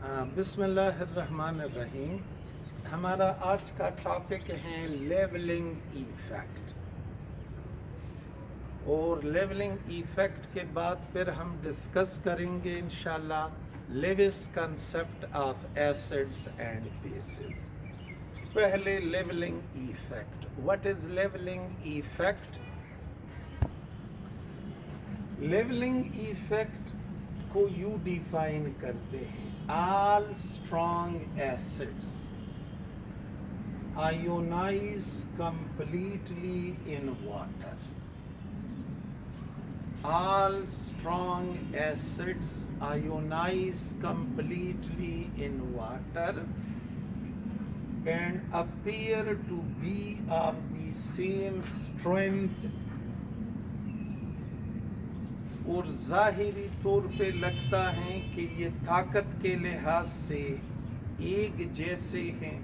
बिस्मिल्लाहिर्रहमानिर्रहीम। हमारा आज का टॉपिक है लेवलिंग इफ़ेक्ट। और लेवलिंग इफ़ेक्ट के बाद फिर हम डिस्कस करेंगे इंशाल्लाह Lewis concept of acids and bases. पहले levelling effect. What is levelling effect? Levelling effect को यूं डिफाइन करते हैं, all strong acids ionize completely in water. All strong acids ionize completely in water and appear to be of the same strength, اور ظاہری طور پہ لگتا ہے کہ یہ طاقت کے لحاظ سے ایک جیسے ہیں۔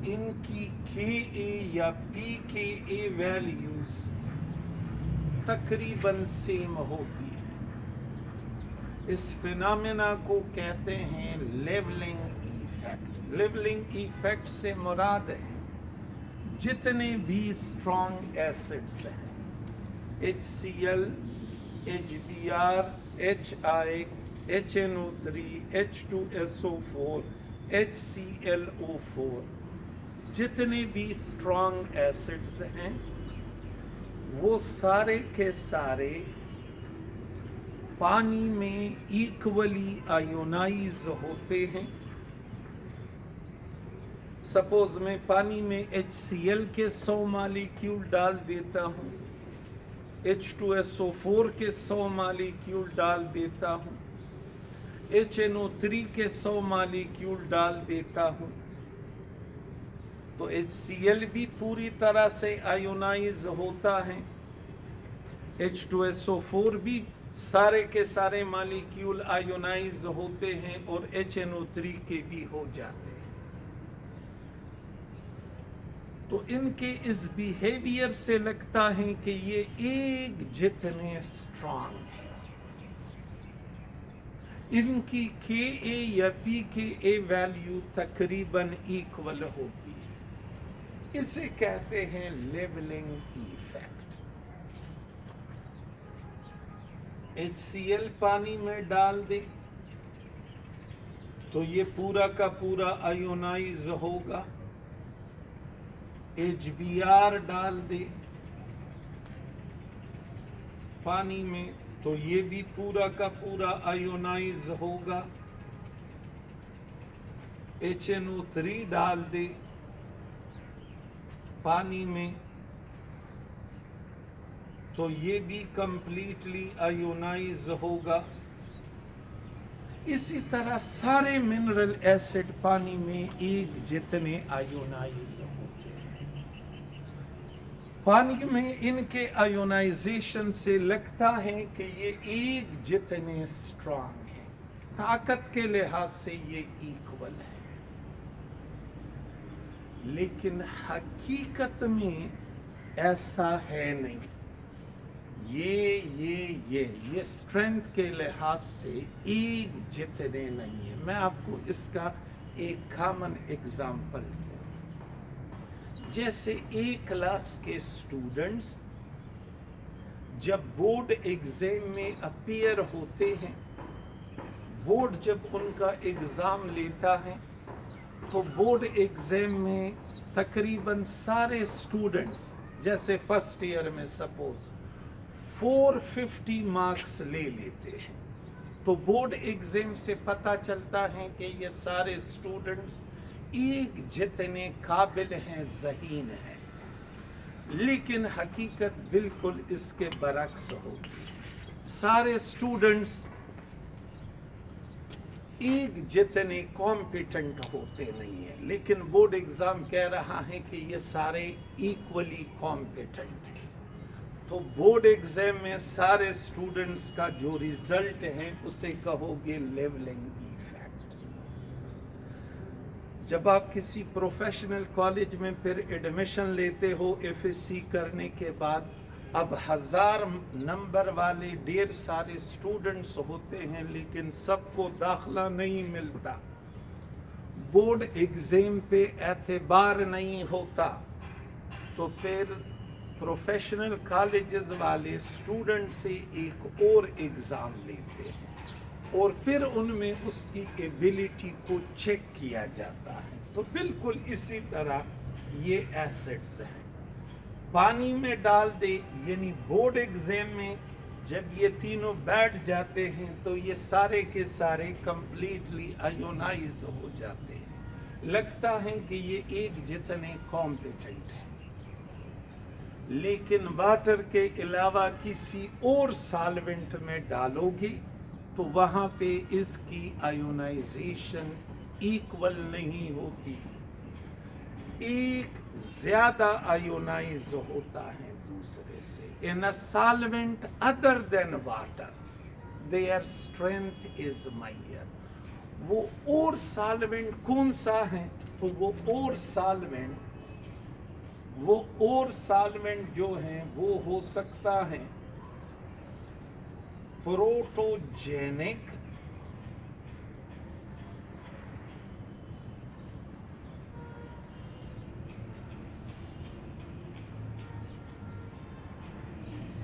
ان کی کے یا پی کے اے ویلیوز تقریباً سیم ہوتی ہیں۔ اس فینامنا کو کہتے ہیں لیولنگ ایفیکٹ۔ لیولنگ ایفیکٹ سے مراد ہے جتنے بھی اسٹرانگ ایسڈز ہیں، HCl HBr HI HNO3 H2SO4 HClO4، جتنے بھی اسٹرانگ ایسڈز ہیں وہ سارے کے سارے پانی میں ایکولی آیونائز ہوتے ہیں۔ سپوز میں پانی میں HCl کے 100 مالیکیول ڈال دیتا ہوں، H2SO4 کے 100 مالیکیول ڈال دیتا ہوں، HNO3 کے 100 مالیکیول ڈال دیتا ہوں، تو HCl بھی پوری طرح سے آیونائز ہوتا ہے، H2SO4 بھی سارے کے سارے مالیکیول آیونائز ہوتے ہیں، اور HNO3 کے بھی ہو جاتے ہیں۔ تو ان کے اس بیہیویئر سے لگتا ہے کہ یہ ایک جتنے اسٹرانگ ہیں۔ ان کی کے اے یا پی کے اے ویلیو تقریباً ایکول ہوتی ہے۔ اسے کہتے ہیں لیولنگ ایفیکٹ۔ HCl پانی میں ڈال دے تو یہ پورا کا پورا آیونائز ہوگا، HBr ڈال دے پانی میں تو یہ بھی پورا کا پورا آیونائز ہوگا، HNO3 ڈال دے پانی میں تو یہ بھی کمپلیٹلی آیونائز ہوگا۔ اسی طرح سارے منرل ایسڈ پانی میں ایک جتنے آیونائز ہوتے ہیں۔ پانی میں ان کے آیونائزیشن سے لگتا ہے کہ یہ ایک جتنے اسٹرانگ ہیں، طاقت کے لحاظ سے یہ ایکول ہے، لیکن حقیقت میں ایسا ہے نہیں۔ یہ اسٹرینتھ کے لحاظ سے ایک جتنے نہیں ہیں۔ میں آپ کو اس کا ایک کامن ایگزامپل دوں۔ جیسے ایک کلاس کے اسٹوڈنٹس جب بورڈ ایگزام میں اپیئر ہوتے ہیں، بورڈ جب ان کا ایگزام لیتا ہے تو بورڈ ایگزام میں تقریباً سارے اسٹوڈنٹس، جیسے فرسٹ ایئر میں سپوز 450 مارکس لے لیتے ہیں، تو بورڈ ایگزام سے پتہ چلتا ہے کہ یہ سارے اسٹوڈنٹس ایک جتنے قابل ہیں، ذہین ہیں، لیکن حقیقت بالکل اس کے برعکس ہوگی۔ سارے اسٹوڈنٹس ایک جتنے کمپیٹنٹ ہوتے نہیں ہیں، لیکن بورڈ ایگزام کہہ رہا ہے کہ یہ سارے ایکولی کمپیٹنٹ ہیں۔ تو بورڈ ایگزام میں سارے اسٹوڈنٹس کا جو ریزلٹ ہے اسے کہو گے لیولنگ ایفیکٹ۔ جب آپ کسی پروفیشنل کالج میں پھر ایڈمیشن لیتے ہو، FSC کرنے کے بعد اب 1000 نمبر والے ڈھیر سارے اسٹوڈنٹس ہوتے ہیں لیکن سب کو داخلہ نہیں ملتا، بورڈ ایگزام پہ اعتبار نہیں ہوتا، تو پھر پروفیشنل کالجز والے اسٹوڈنٹ سے ایک اور ایگزام لیتے ہیں اور پھر ان میں اس کی ایبلٹی کو چیک کیا جاتا ہے۔ تو بالکل اسی طرح یہ ایسٹس ہیں، پانی میں ڈال دے، یعنی بورڈ ایگزام میں جب یہ تینوں بیٹھ جاتے ہیں تو یہ سارے کے سارے کمپلیٹلی آیونائز ہو جاتے ہیں، لگتا ہے کہ یہ ایک جتنے کمپیٹنٹ ہیں، لیکن واٹر کے علاوہ کسی اور سالوینٹ میں ڈالو گی تو وہاں پہ اس کی آیونائزیشن ایکول نہیں ہوتی، ایک زیادہ آیونائز ہوتا ہے دوسرے سے۔ in a solvent other than water their strength is higher۔ وہ اور سالوینٹ کون سا ہے؟ تو وہ اور سالوینٹ جو ہیں وہ ہو سکتا ہے پروٹوجینک،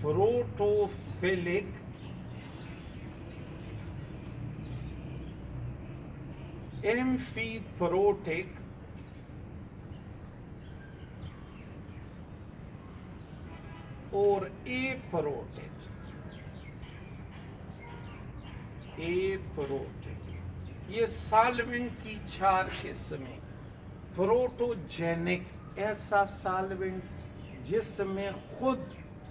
پروٹوفیلک، ایمفی پروٹک، اور اے پروٹک۔ یہ سالوینٹ کی 4 قسمیں۔ پروٹوجینک، ایسا سالوینٹ جس میں خود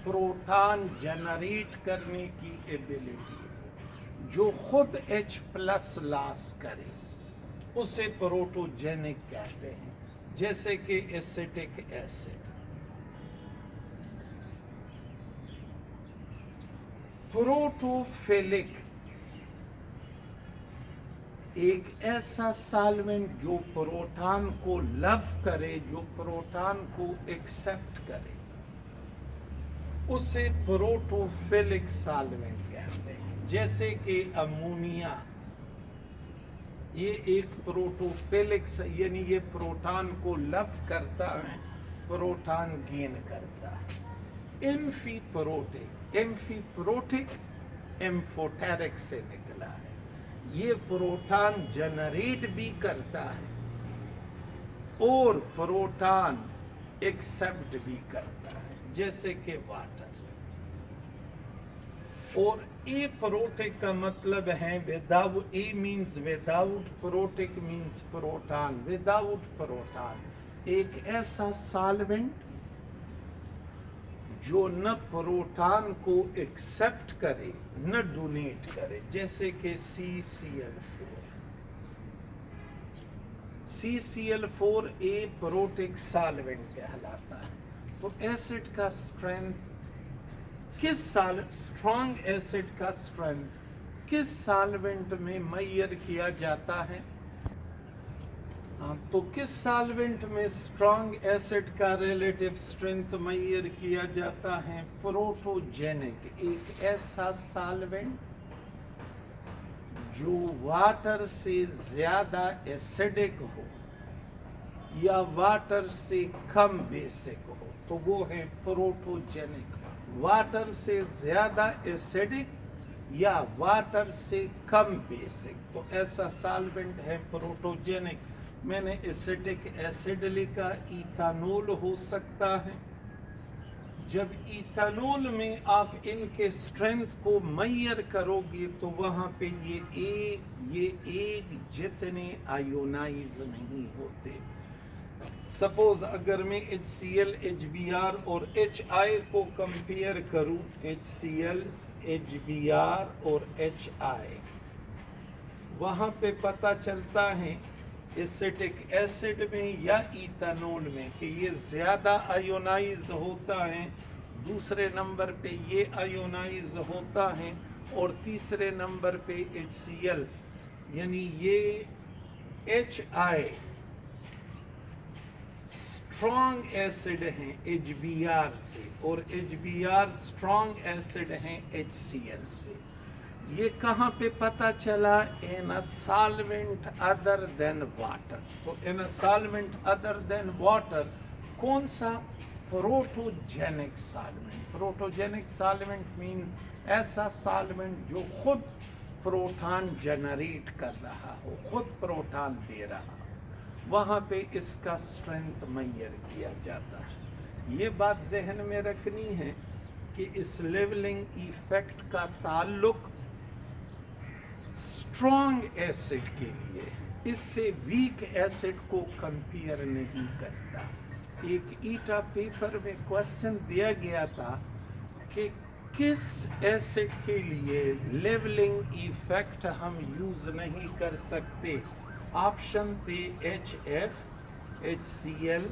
پروٹان جنریٹ کرنے کی ایبلٹی ہے، جو خود H+ لاس کرے، اسے پروٹوجینک کہتے ہیں، جیسے کہ ایسیٹک ایسڈ۔ پروٹوفیلک ایک ایسا سالوینٹ جو پروٹان کو لو کرے، جو پروٹان کو ایکسپٹ کرے، اسے پروٹوفیلک سالوینٹ کہتے ہیں، جیسے کہ امونیا، یہ ایک پروٹوفیلک، یعنی یہ پروٹان کو لو کرتا ہے، پروٹان گین کرتا ہے۔ ایمفی پروٹک ایمفوٹیرک سے نکلا ہے، یہ پروٹان جنریٹ بھی کرتا ہے اور پروٹان ایکسپٹ بھی کرتا ہے، جیسے کہ واٹر۔ اور اے پروٹک کا مطلب ہے without, a means without, protic means proton, without proton, ایک ایسا سالوینٹ جو نہ پروٹان کو ایکسپٹ کرے نہ ڈونیٹ کرے، جیسے کہ CCl4 اے پروٹک سالوینٹ کہلاتا ہے۔ تو ایسڈ کا اسٹرینتھ اسٹرانگ ایسڈ کا اسٹرینتھ کس سالوینٹ میں میئر کیا جاتا ہے؟ تو کس سالوینٹ میں اسٹرانگ ایسڈ کا ریلیٹیو اسٹرینتھ میئر کیا جاتا ہے؟ پروٹوجینک، ایک ایسا سالوینٹ جو واٹر سے زیادہ ایسیڈک ہو یا واٹر سے کم بیسک ہو، تو وہ ہے پروٹوجینک۔ واٹر سے زیادہ ایسیڈک یا واٹر سے کم بیسک، تو ایسا سالوینٹ ہے پروٹوجینک۔ میں نے ایسیٹک ایسڈ لکھا، ایتھانول ہو سکتا ہے۔ جب ایتھانول میں آپ ان کے اسٹرینتھ کو میئر کرو گے تو وہاں پہ یہ ایک جتنے آیونائز نہیں ہوتے۔ سپوز اگر میں HCl HBr اور HI کو کمپیئر کروں، HCl HBr اور HI، وہاں پہ پتہ چلتا ہے ایسیٹک ایسڈ میں یا ایتھانول میں کہ یہ زیادہ آیونائز ہوتا ہے، دوسرے نمبر پہ یہ آیونائز ہوتا ہے، اور تیسرے نمبر پہ HCl، یعنی یہ HI स्ट्रॉन्ग एसिड हैं HBr से और HBr स्ट्रॉन्ग एसिड हैं HCl से। ये कहाँ पे पता चला? In a solvent other than water. तो in a solvent other than water कौन सा? Protogenic solvent. Protogenic solvent mean ऐसा सॉल्वेंट जो खुद प्रोटॉन जनरेट कर रहा हो, खुद प्रोटॉन दे रहा हो, वहाँ पे इसका स्ट्रेंथ मेजर किया जाता है। ये बात जहन में रखनी है कि इस लेवलिंग इफेक्ट का ताल्लुक स्ट्रॉन्ग एसिड के लिए है, इससे वीक एसिड को कंपेयर नहीं करता। एक ईटा पेपर में क्वेश्चन दिया गया था कि किस एसिड के लिए लेवलिंग इफेक्ट हम यूज नहीं कर सकते। ऑप्शन थे HF, HCl,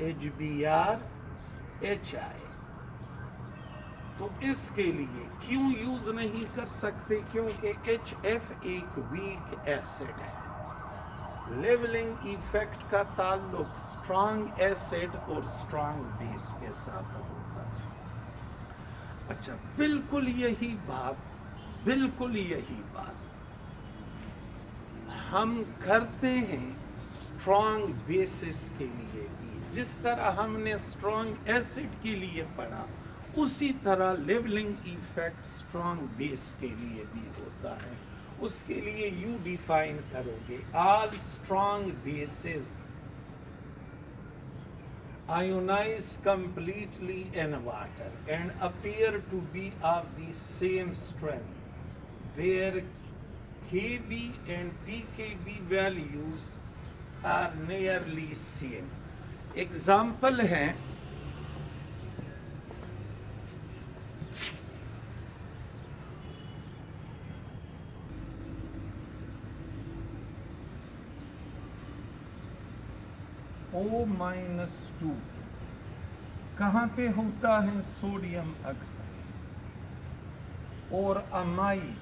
HBr, HI। तो इसके लिए क्यों यूज नहीं कर सकते? क्योंकि HF एक वीक एसिड है। लेवलिंग इफेक्ट का ताल्लुक स्ट्रॉन्ग एसिड और स्ट्रॉन्ग बेस के साथ होता है। अच्छा, बिल्कुल यही बात हम करते हैं स्ट्रॉन्ग बेसिस के लिए भी। जिस तरह हमने स्ट्रॉन्ग एसिड के लिए पढ़ा, उसी तरह लेवलिंग इफेक्ट स्ट्रॉन्ग बेस के लिए भी होता है। उसके लिए यू डिफाइन करोगे, all strong bases ionize completely in water and appear to be of the same strength where Kb and pKb values are nearly same। Example है O-2 कहाँ पे होता है? Sodium oxide. और अमाइड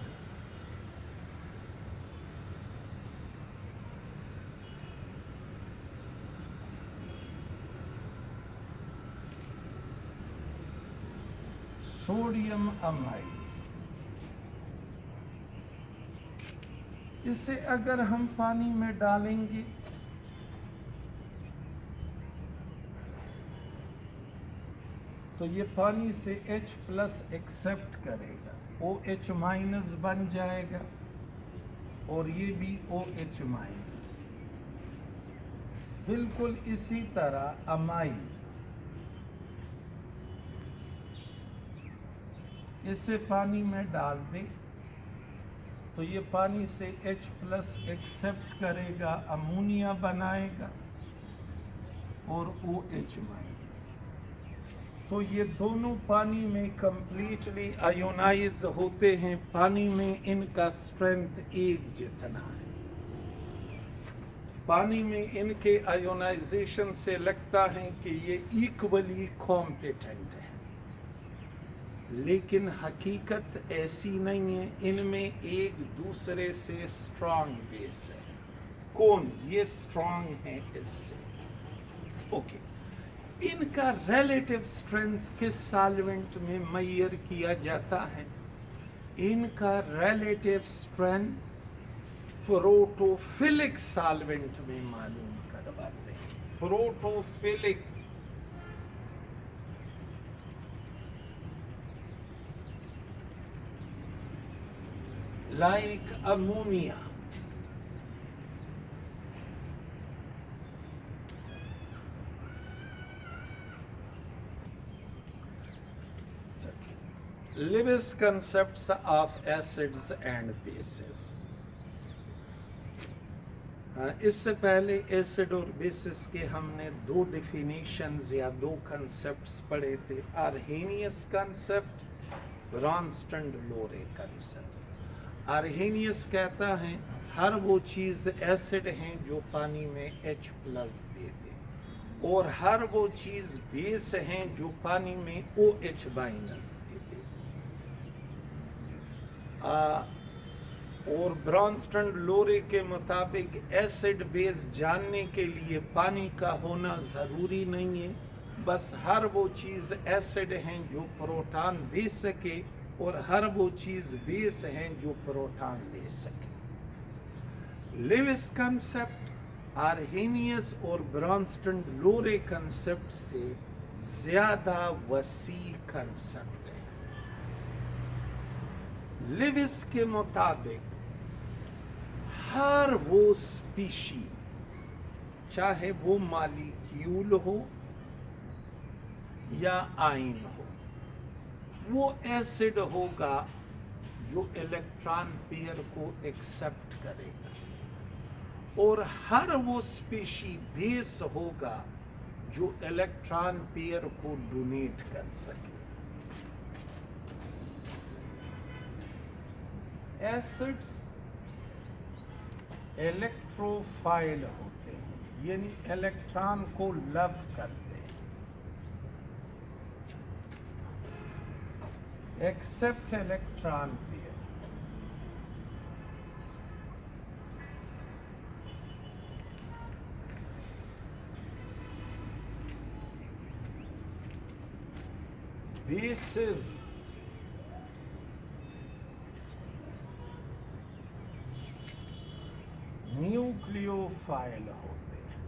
सोडियम अमाइड, इसे अगर हम पानी में डालेंगे तो ये पानी से H+ एक्सेप्ट करेगा, OH- बन जाएगा और ये भी OH-। बिल्कुल इसी तरह अमाइड, इसे पानी में डाल दें तो ये पानी से H+ एक्सेप्ट करेगा, अमोनिया बनाएगा और OH-। तो ये दोनों पानी में कंप्लीटली आयोनाइज होते हैं। पानी में इनका स्ट्रेंथ एक जितना है। पानी में इनके आयोनाइजेशन से लगता है कि ये इक्वली कॉम्पिटेंट है, लेकिन हकीकत ऐसी नहीं है। इनमें एक दूसरे से स्ट्रॉन्ग बेस है। कौन? ये स्ट्रॉन्ग है इससे। ओके, इनका रिलेटिव स्ट्रेंथ किस सॉल्वेंट में मेजर किया जाता है? इनका रिलेटिव स्ट्रेंथ प्रोटोफिलिक सॉल्वेंट में मालूम करवाते हैं। Protophilic like ammonia, Lewis concepts of acids and bases। इससे पहले एसिड और बेसिस के हमने दो डेफिनेशंस या दो कंसेप्ट्स पढ़े थे, आर्हेनियस कंसेप्ट, ब्रॉन्स्टन-लोरे कंसेप्ट। आर्हेनियस कहता है हर वो चीज़ एसिड हैं जो पानी में H+ दे दे, और हर वो चीज़ बेस हैं जो पानी में OH- दे दे। اور برانسٹن لورے کے مطابق ایسڈ بیس جاننے کے لیے پانی کا ہونا ضروری نہیں ہے، بس ہر وہ چیز ایسڈ ہیں جو پروٹان دے سکے اور ہر وہ چیز بیس ہیں جو پروٹان دے سکے۔ لیوس کنسپٹ آرہینیس اور برانسٹن لورے کنسپٹ سے زیادہ وسیع کنسپٹ ہے۔ لیوس کے مطابق ہر وہ اسپیشی، چاہے وہ مالیکیول ہو یا آئن ہو، وہ ایسڈ ہوگا جو الیکٹران پیئر کو ایکسپٹ کرے گا، اور ہر وہ اسپیشی بیس ہوگا جو الیکٹران پیئر کو ڈونیٹ کر سکے۔ ایسڈز الیکٹروفائل ہوتے ہیں، یعنی الیکٹران کو لو کرتے ہیں، ایکسپٹ الیکٹران پیئر۔ بیسز نیوکلیوفائل ہوتے ہیں،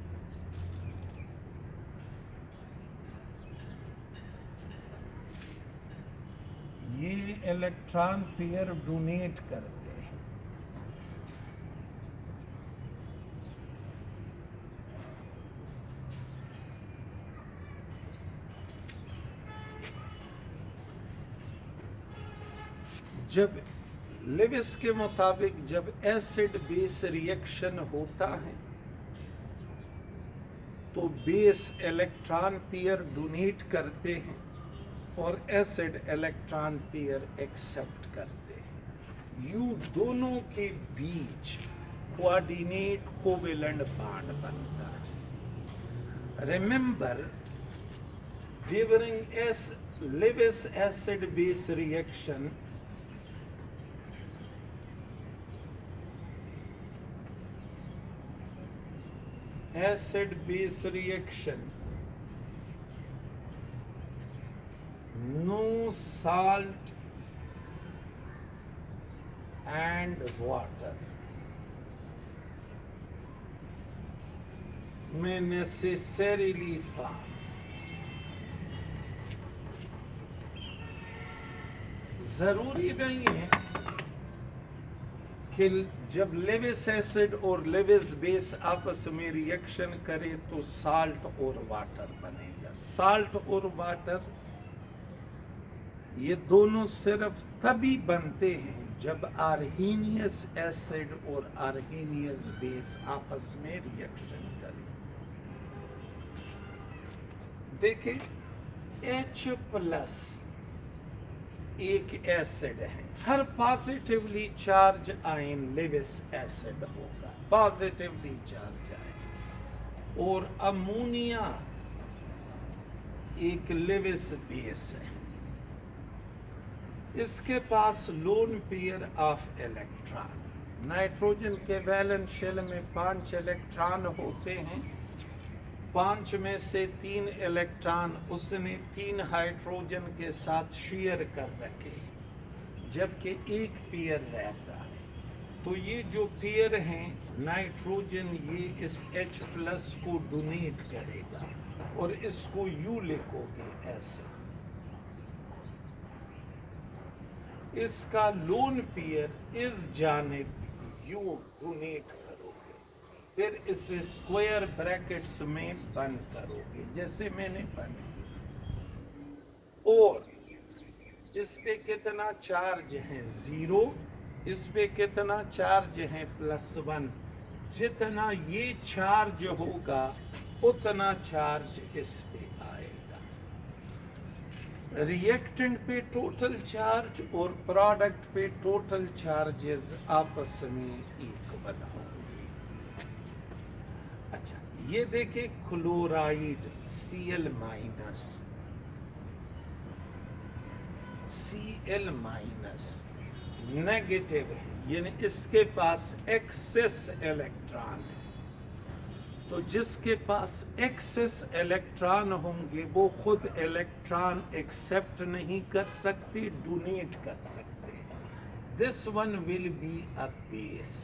یہ الیکٹران پیئر ڈونیٹ کرتے ہیں۔ جب لیوس کے مطابق جب ایسڈ بیس ریئیکشن ہوتا ہے تو بیس الیکٹران پیئر ڈونیٹ کرتے ہیں اور ایسڈ الیکٹران پیئر ایکسپٹ کرتے ہیں۔ یوں دونوں کے بیچ کوآرڈینیٹ کوویلنٹ بانڈ بنتا ہے۔ Remember during Lewis acid base reaction acid base reaction, no salt and water may necessarily form۔ ضروری نہیں ہے کہ جب لیوس ایسڈ اور لیوس بیس آپس میں ریئیکشن کرے تو سالٹ اور واٹر بنے گا۔ سالٹ اور واٹر یہ دونوں صرف تبھی بنتے ہیں جب آرہینیس ایسڈ اور آرہینیس بیس آپس میں ریئیکشن کریں۔ دیکھیں H+ ایک ایسڈ ہے، ہر positively charge ion Lewis acid ہوگا، پازیٹیولی چارج آئن، اور امونیا ایک لیوس بیس ہے، اس کے پاس lone pair of electron. Nitrogen کے ویلنس شیل میں 5 الیکٹران ہوتے ہیں، 5 میں سے 3 الیکٹران اس نے 3 ہائیڈروجن کے ساتھ شیئر کر رکھے، جبکہ ایک پیئر رہتا ہے۔ تو یہ جو پیئر ہیں نائٹروجن، یہ اس H+ کو ڈونیٹ کرے گا اور اس کو یوں لکھو گے ایسے، اس کا لون پیئر اس جانب یوں ڈونیٹ کرو گے، پھر اسے اسکوائر بریکٹس میں بند کرو گے جیسے میں نے بند کیا، اور اس پہ کتنا چارج ہے 0، اس پہ کتنا چارج ہے +1، جتنا یہ چارج ہوگا اتنا چارج اس پہ آئے گا۔ ریئیکٹنٹ پہ ٹوٹل چارج اور پروڈکٹ پہ ٹوٹل چارجز آپس میں ایکول ہوں گے۔ اچھا یہ دیکھیں کلورائڈ Cl-، Cl-، नेगेटिव है, यानी इसके पास एक्सेस इलेक्ट्रॉन है। तो जिसके पास एक्सेस इलेक्ट्रॉन होंगे वो खुद इलेक्ट्रॉन एक्सेप्ट नहीं कर सकते, डोनेट कर सकते। This one will be a base,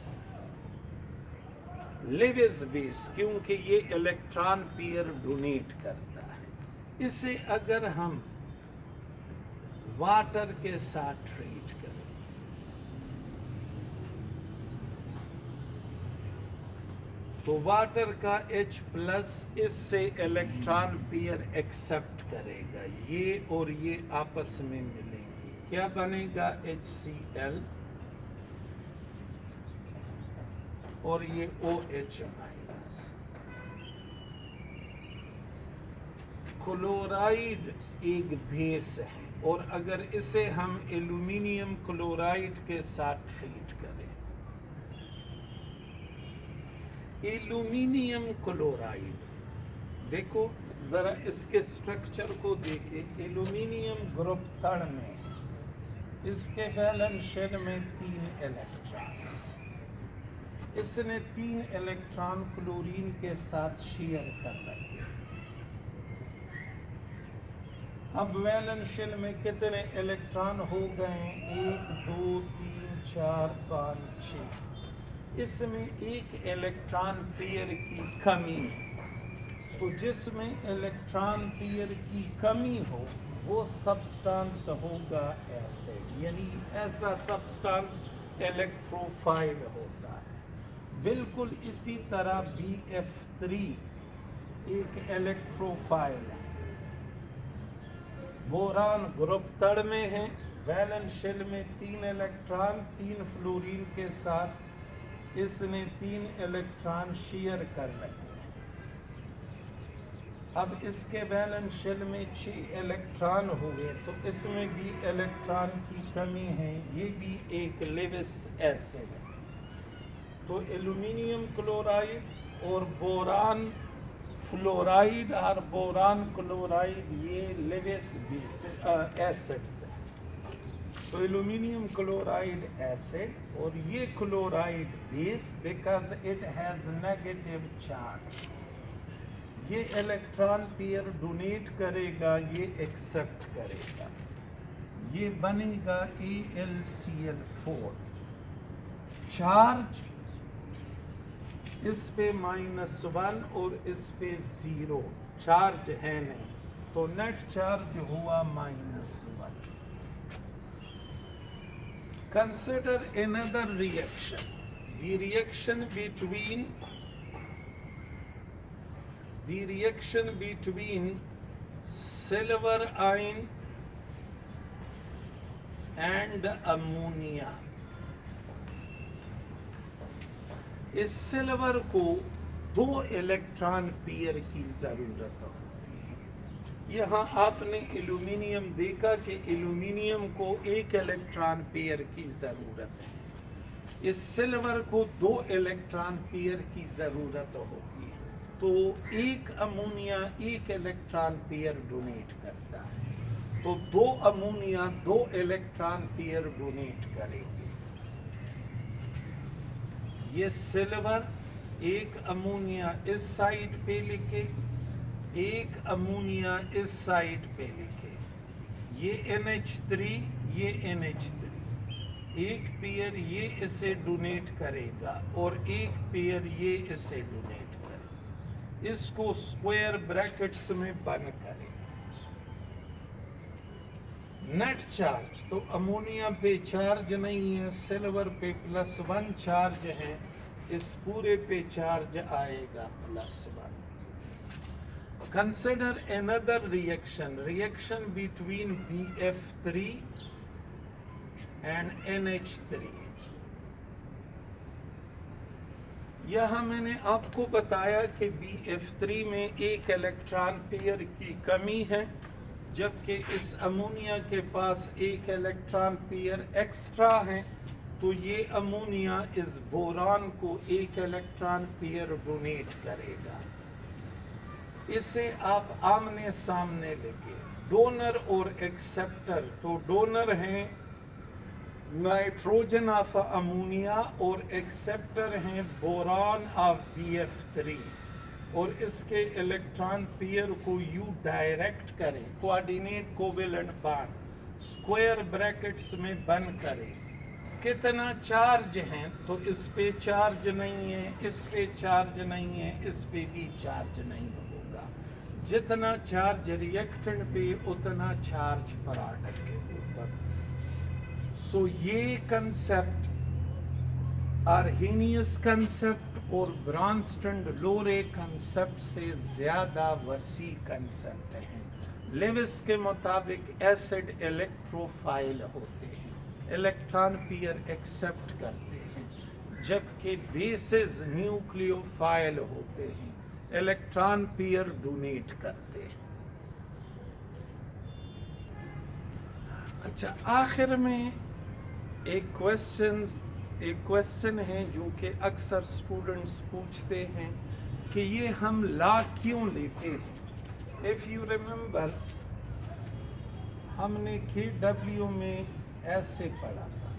Lewis base, क्योंकि ये इलेक्ट्रॉन पेयर डोनेट करता है। इसे अगर हम वाटर के साथ ट्रीट करें तो वाटर का H+ इससे इलेक्ट्रॉन पेयर एक्सेप्ट करेगा, ये और ये आपस में मिलेंगे, क्या बनेगा HCl और ये OH-। क्लोराइड एक बेस है, और अगर इसे हम एल्यूमिनियम क्लोराइड के साथ ट्रीट करें, एल्यूमिनियम क्लोराइड, देखो जरा इसके स्ट्रक्चर को देखें। एल्यूमिनियम ग्रुप तड़ में, इसके वैलेंस शेल में 3 इलेक्ट्रॉन, इसने 3 इलेक्ट्रॉन क्लोरीन के साथ शेयर कर रखे। अब वैलेंस शेल में कितने इलेक्ट्रॉन हो गए? 1 2 3 4 5 6। इसमें एक इलेक्ट्रॉन पेयर की कमी है। तो जिसमें इलेक्ट्रॉन पेयर की कमी हो वो सब्सटेंस होगा एसिड, यानी ऐसा सब्सटेंस इलेक्ट्रोफाइल होता है। बिल्कुल इसी तरह BF3 एक इलेक्ट्रोफाइल है। बोरान ग्रुप तड़ में है, वैलेंस शेल में 3 इलेक्ट्रॉन, 3 फ्लोरीन के साथ इसने 3 इलेक्ट्रॉन शेयर कर रखे हैं। अब इसके वैलेंस शेल में 6 इलेक्ट्रॉन हुए, तो इसमें भी इलेक्ट्रॉन की कमी है, ये भी एक लेविस एसिड है। तो एल्यूमिनियम क्लोराइड और बोरान फ्लोराइड और बोरान क्लोराइड ये लेविस बेस एसिड्स हैं। तो एल्यूमिनियम क्लोराइड एसिड और ये chloride base, because it has negative charge, ये इलेक्ट्रॉन पेयर डोनेट करेगा, ये एक्सेप्ट करेगा, ये बनेगा AlCl4। चार्ज इस पे -1 और इस पे 0, चार्ज है नहीं, तो नेट चार्ज हुआ -1। Consider another reaction, the reaction between silver ion and ammonia। इस सिल्वर को 2 इलेक्ट्रॉन पेयर की जरूरत होती है। यहाँ आपने एल्यूमिनियम देखा कि एल्यूमिनियम को 1 इलेक्ट्रॉन पेयर की जरूरत है, इस सिल्वर को 2 इलेक्ट्रॉन पेयर की जरूरत होती है। तो एक अमोनिया 1 इलेक्ट्रॉन पेयर डोनेट करता है, तो 2 अमोनिया 2 इलेक्ट्रॉन पेयर डोनेट करेंगे। ये सिल्वर, 1 अमोनिया इस साइड पे लिखे, 1 अमोनिया इस साइड पे लिखे, ये NH3, ये NH3, 1 पेयर ये इसे डोनेट करेगा और 1 पेयर ये इसे डोनेट करेगा। इसको स्क्वायर ब्रैकेट्स में बंद करें। नेट चार्ज, तो अमोनिया पे चार्ज नहीं है, सिल्वर पे +1 चार्ज है, इस पूरे पे चार्ज आएगा +1। Consider another reaction between BF3 and NH3। यहाँ मैंने आपको बताया कि BF3 में 1 इलेक्ट्रॉन पेयर की कमी है, जबकि इस अमोनिया के पास 1 इलेक्ट्रॉन पेयर एक्स्ट्रा है। तो ये अमोनिया इस बोरान को 1 इलेक्ट्रॉन पेयर डोनेट करेगा। इसे आप आमने सामने लेके, डोनर और एक्सेप्टर, तो डोनर हैं नाइट्रोजन ऑफ अमोनिया और एक्सेप्टर हैं बोरान ऑफ BF3 और इसके इलेक्ट्रॉन पेयर को यू डायरेक्ट करें, coordinate covalent bond square brackets में बंद करें। कितना चार्ज है, तो इस पे चार्ज नहीं है, इस पे चार्ज नहीं है, इस पे भी चार्ज नहीं होगा। जितना चार्ज रिएक्टेंट पे उतना चार्ज प्रोडक्ट के ऊपर। सो ये कंसेप्ट आर्हेनियस कंसेप्ट और ब्रॉन्स्टन-लोरे कंसेप्ट से ज्यादा वसी कंसेप्ट है। लेविस के मुताबिक एसिड इलेक्ट्रोफाइल होते हैं, इलेक्ट्रॉन पेयर एक्सेप्ट करते हैं, जबकि बेसिस न्यूक्लियोफाइल होते हैं, इलेक्ट्रॉन पेयर डोनेट करते हैं। अच्छा, आखिर में एक क्वेश्चन है जो कि अक्सर स्टूडेंट्स पूछते हैं कि ये हम लॉ क्यों लेते हैं। इफ़ यू रिमेंबर, हमने KW में ऐसे पढ़ा था,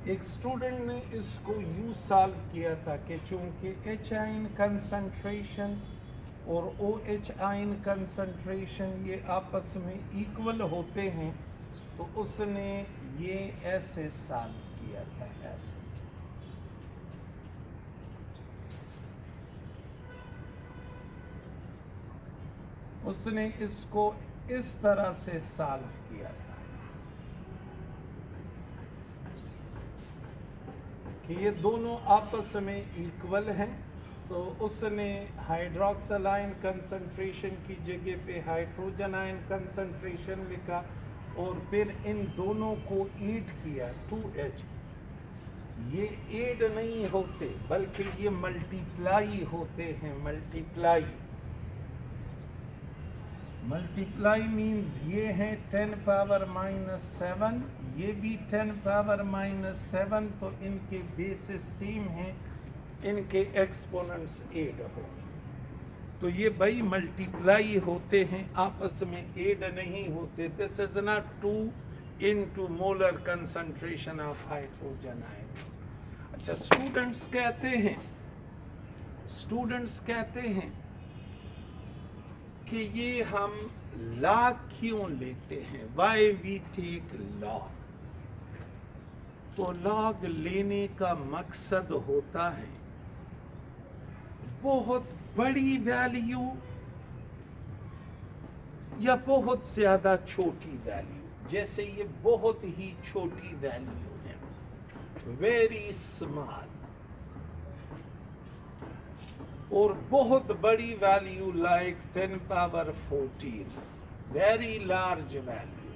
एक स्टूडेंट ने इसको यूं सॉल्व किया था कि चूंकि H आयन कंसंट्रेशन और OH आयन कंसंट्रेशन ये आपस में इक्वल होते हैं, तो उसने ये ऐसे सॉल्व किया था, ऐसे। उसने इसको इस तरह से सॉल्व किया था कि ये दोनों आपस में इक्वल हैं, तो उसने हाइड्रोक्सिल आयन कंसंट्रेशन की जगह पे हाइड्रोजन आयन कंसंट्रेशन लिखा और फिर इन दोनों को ऐड किया 2H। ये ऐड नहीं होते बल्कि ये मल्टीप्लाई होते हैं, मल्टीप्लाई मीन्स ये है 10⁻⁻7, ये भी 10⁻⁻7, तो इनके बेसिस सेम हैं, इनके एक्सपोनेंट्स ऐड हो, तो ये भाई मल्टीप्लाई होते हैं, आपस में ऐड नहीं होते। This is not 2 into molar concentration of hydrogen ion. अच्छा, स्टूडेंट्स कहते हैं कि ये हम लॉग क्यों लेते हैं, वाई वी टेक लॉग। तो लॉग लेने का मकसद होता है बहुत बड़ी वैल्यू या बहुत ज्यादा छोटी वैल्यू। जैसे ये बहुत ही छोटी वैल्यू है, वेरी स्मॉल, और बहुत बड़ी value like 10⁻14, very large value.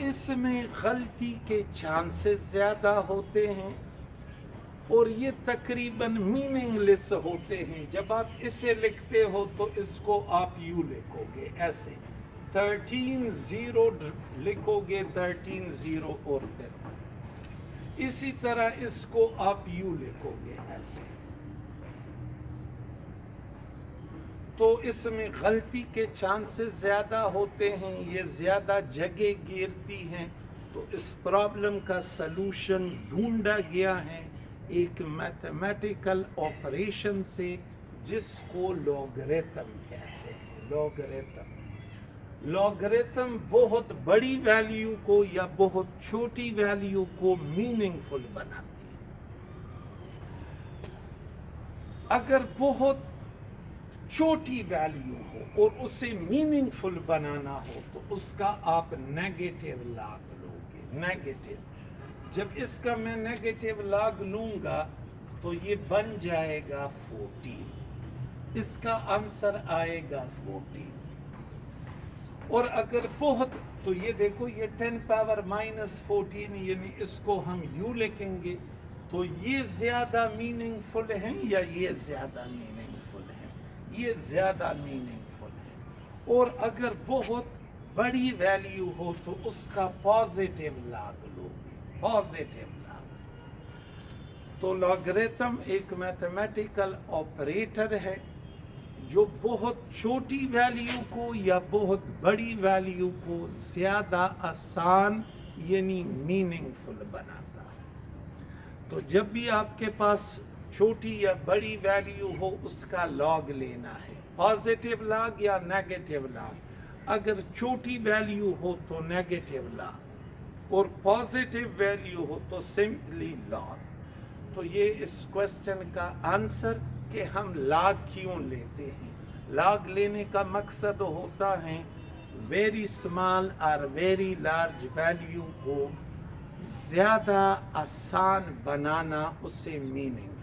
इसमें गलती के चांसेस ज्यादा होते हैं और ये तकरीबन मीनिंगलेस होते हैं। जब आप इसे लिखते हो तो इसको आप यू लिखोगे, ऐसे 13 0 लिखोगे, 13 0 और फिर इसी तरह इसको आप यू लिखोगे, ऐसे। तो इसमें गलती के चांसेस ज्यादा होते हैं, ये ज्यादा जगह घेरती हैं। तो इस प्रॉब्लम का सलूशन ढूंढा गया है एक मैथमेटिकल ऑपरेशन से, जिसको लॉगरिथम कहते हैं। लॉगरिथम बहुत बड़ी वैल्यू को या बहुत छोटी वैल्यू को मीनिंगफुल बनाती है। अगर बहुत छोटी वैल्यू हो और उसे मीनिंगफुल बनाना हो तो उसका आप नेगेटिव लॉग लोगे, नेगेटिव। जब इसका मैं नेगेटिव लॉग लूंगा तो ये बन जाएगा 14, इसका आंसर आएगा 14। और अगर बहुत, तो ये देखो ये 10⁻⁻14, यानी इसको हम यू लिखेंगे, तो ये ज्यादा मीनिंगफुल है या ये ज्यादा मीनिंगफुल है? ये ज्यादा मीनिंगफुल है। और अगर बहुत बड़ी वैल्यू हो तो उसका पॉजिटिव लॉग लोगे, पॉजिटिव लॉग। तो लॉगरिथम एक मैथमेटिकल ऑपरेटर है جو بہت چھوٹی ویلیو کو یا بہت بڑی ویلیو کو زیادہ آسان یعنی میننگ فل بناتا ہے۔ تو جب بھی آپ کے پاس چھوٹی یا بڑی ویلیو ہو اس کا لاگ لینا ہے، پازیٹیو لاگ یا نیگیٹو لاگ۔ اگر چھوٹی ویلیو ہو تو نیگیٹو لاگ اور پازیٹیو ویلیو ہو تو سمپلی لاگ۔ تو یہ اس کوشچن کا آنسر کہ ہم لاگ کیوں لیتے ہیں۔ لاگ لینے کا مقصد ہوتا ہے ویری اسمال اور ویری لارج ویلیو کو زیادہ آسان بنانا، اسے میننگ